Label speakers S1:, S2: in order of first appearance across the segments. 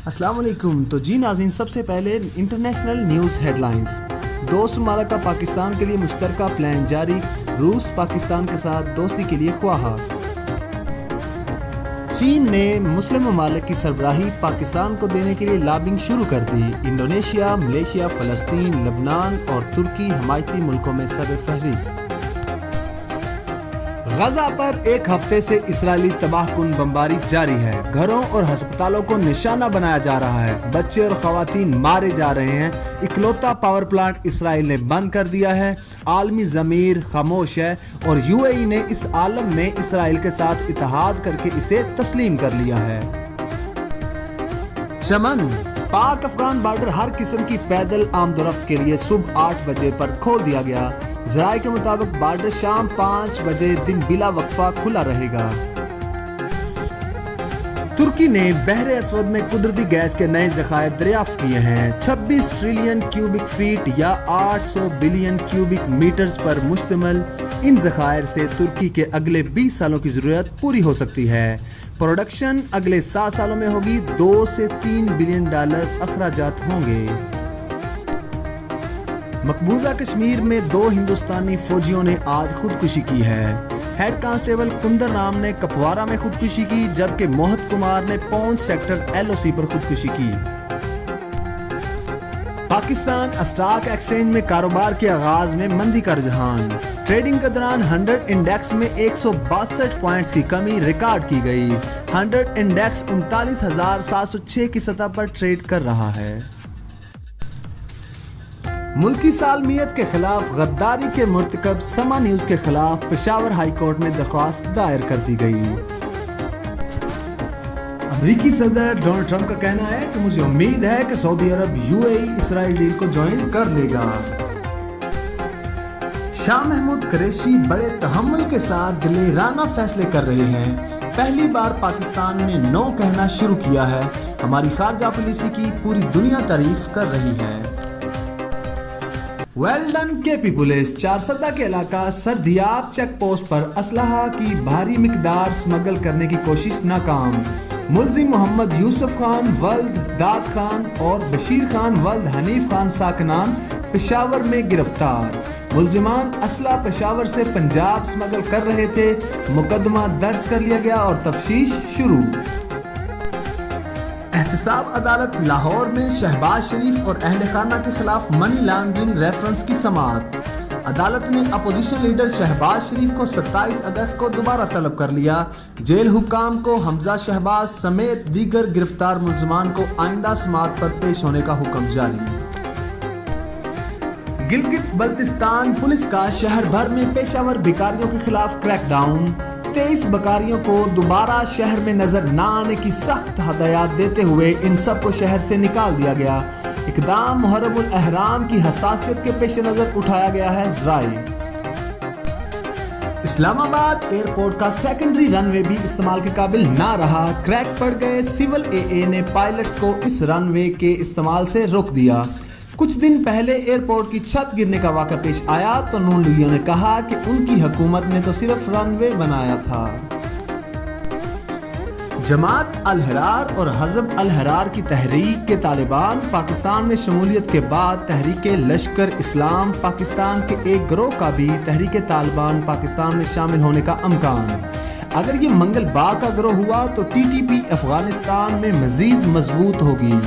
S1: अस्सलाम वालेकुम। तो जी नाज़रीन, सबसे पहले इंटरनेशनल न्यूज़ हेडलाइंस। दोस्त ममालिक का पाकिस्तान के लिए मुश्तरका प्लान जारी, रूस पाकिस्तान के साथ दोस्ती के लिए ख्वाहा। चीन ने मुस्लिम ममालिक की सरबराही पाकिस्तान को देने के लिए लॉबिंग शुरू कर दी। इंडोनेशिया, मलेशिया, फ़लस्तीन, लबनान और तुर्की हमायती मुल्कों में सर फहरिस्त। गजा पर एक हफ्ते से इजरायली तबाहकुन बमबारी जारी है। घरों और अस्पतालों को निशाना बनाया जा रहा है। बच्चे और खवातीन मारे जा रहे हैं। इकलौता पावर प्लांट इसराइल ने बंद कर दिया है। आलमी ज़मीर खामोश है और यूएई ने इस आलम में इसराइल के साथ इत्तेहाद करके इसे तस्लीम कर लिया है। चमन, पाक अफगान बॉर्डर हर किस्म की पैदल आमदोरफ्त के लिए सुबह 8 बजे पर खोल दिया गया। ज़राए के मुताबिक बॉर्डर शाम 5 बजे दिन बिला वक्फा खुला रहेगा। तुर्की ने बहरे असवद में कुदरती गैस के नए ज़खायर दरियाफ्त किए हैं। 26 ट्रिलियन क्यूबिक फीट या 800 बिलियन क्यूबिक मीटर्स पर मुश्तमिल इन ज़खायर से तुर्की के अगले 20 सालों की ज़रूरत पूरी हो सकती है। प्रोडक्शन अगले 7 सालों में होगी। 2 से 3 बिलियन डॉलर अखराजात होंगे। मकबूजा कश्मीर में 2 हिंदुस्तानी फौजियों ने आज खुदकुशी की है। हेड कांस्टेबल कुंदर राम ने कपवारा में खुदकुशी की, जबकि मोहित कुमार ने पौंछ सेक्टर LOC पर खुदकुशी की। पाकिस्तान स्टॉक एक्सचेंज में कारोबार के आगाज में मंदी का रुझान। ट्रेडिंग के दौरान 100 इंडेक्स में 162 पॉइंट्स की कमी रिकॉर्ड की गई। 100 इंडेक्स 39,706 की सतह पर ट्रेड कर रहा है। मुल्की सालमियत के खिलाफ गद्दारी के मुर्तकब समा न्यूज के खिलाफ पेशावर हाई कोर्ट में दरख्वास्त दायर कर दी गई। अमेरिकी सदर डोनाल्ड ट्रंप का कहना है कि मुझे उम्मीद है कि सऊदी अरब यूएई इसराइल डील को ज्वाइन कर लेगा। शाह महमूद कुरैशी बड़े तहम्मुल के साथ दिलेराना फैसले कर रहे हैं। पहली बार पाकिस्तान ने नो कहना शुरू किया है। हमारी खारजा पॉलिसी की पूरी दुनिया तारीफ कर रही है। Well done KP police. Charsadda के इलाका सरदियाब चेक पोस्ट पर असलहा की भारी मिकदार स्मगल करने की कोशिश नाकाम। मुलजिम मोहम्मद यूसुफ खान वल्द दाद खान और बशीर खान वल्द हनीफ खान साकनान पेशावर में गिरफ्तार। मुलजिमान असला पेशावर से पंजाब स्मगल कर रहे थे। मुकदमा दर्ज कर लिया गया और तफ्तीश शुरू। एहतसाब अदालत लाहौर में शहबाज शरीफ और अहले खाना के खिलाफ मनी लॉन्ड्रिंग रेफरेंस की समाअत। अदालत ने अपोजिशन लीडर शहबाज शरीफ को 27 अगस्त को दोबारा तलब कर लिया। जेल हुक्काम को हमजा शहबाज समेत दीगर गिरफ्तार मुलजमान को आइंदा समाअत पर पेश होने का हुक्म जारी। गिलगित बल्तिस्तान पुलिस का शहर भर में पेशावर भिखारियों के खिलाफ क्रैकडाउन। 23 बकारियों को दोबारा शहर में नजर न आने की सख्त हदायत देते हुए इन सब को शहर से निकाल दिया गया। इकदाम मुहर्रमुल अहराम की हसासियत के पेश नजर उठाया गया है। ज़राए इस्लामाबाद एयरपोर्ट का सेकेंडरी रनवे भी इस्तेमाल के काबिल ना रहा। क्रैक पड़ गए। सिविल AA ने पायलट्स को इस रनवे के इस्तेमाल से रोक दिया। कुछ दिन पहले एयरपोर्ट की छत गिरने का वाक़ा पेश आया तो नून लीगियों ने कहा कि उनकी हुकूमत ने तो सिर्फ रनवे बनाया था। जमात अल-हरार और हज़ब अल-हरार की तहरीक के तालिबान पाकिस्तान में शमूलियत के बाद तहरीक लश्कर इस्लाम पाकिस्तान के एक गिरोह का भी तहरीक तालिबान पाकिस्तान में शामिल होने का अमकान। अगर ये मंगल बाग का गिरोह हुआ तो TTP अफगानिस्तान में मजीद मजबूत होगी।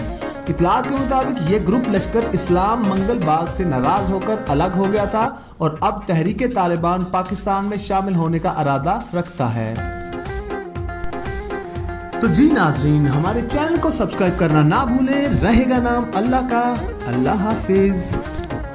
S1: इतलात के मुताबिक ये ग्रुप लश्कर इस्लाम मंगल बाग से नाराज होकर अलग हो गया था और अब तहरीक तालिबान पाकिस्तान में शामिल होने का इरादा रखता है। तो जी नाजरीन, हमारे चैनल को सब्सक्राइब करना ना भूलें। रहेगा नाम अल्लाह का। अल्लाह हाफिज।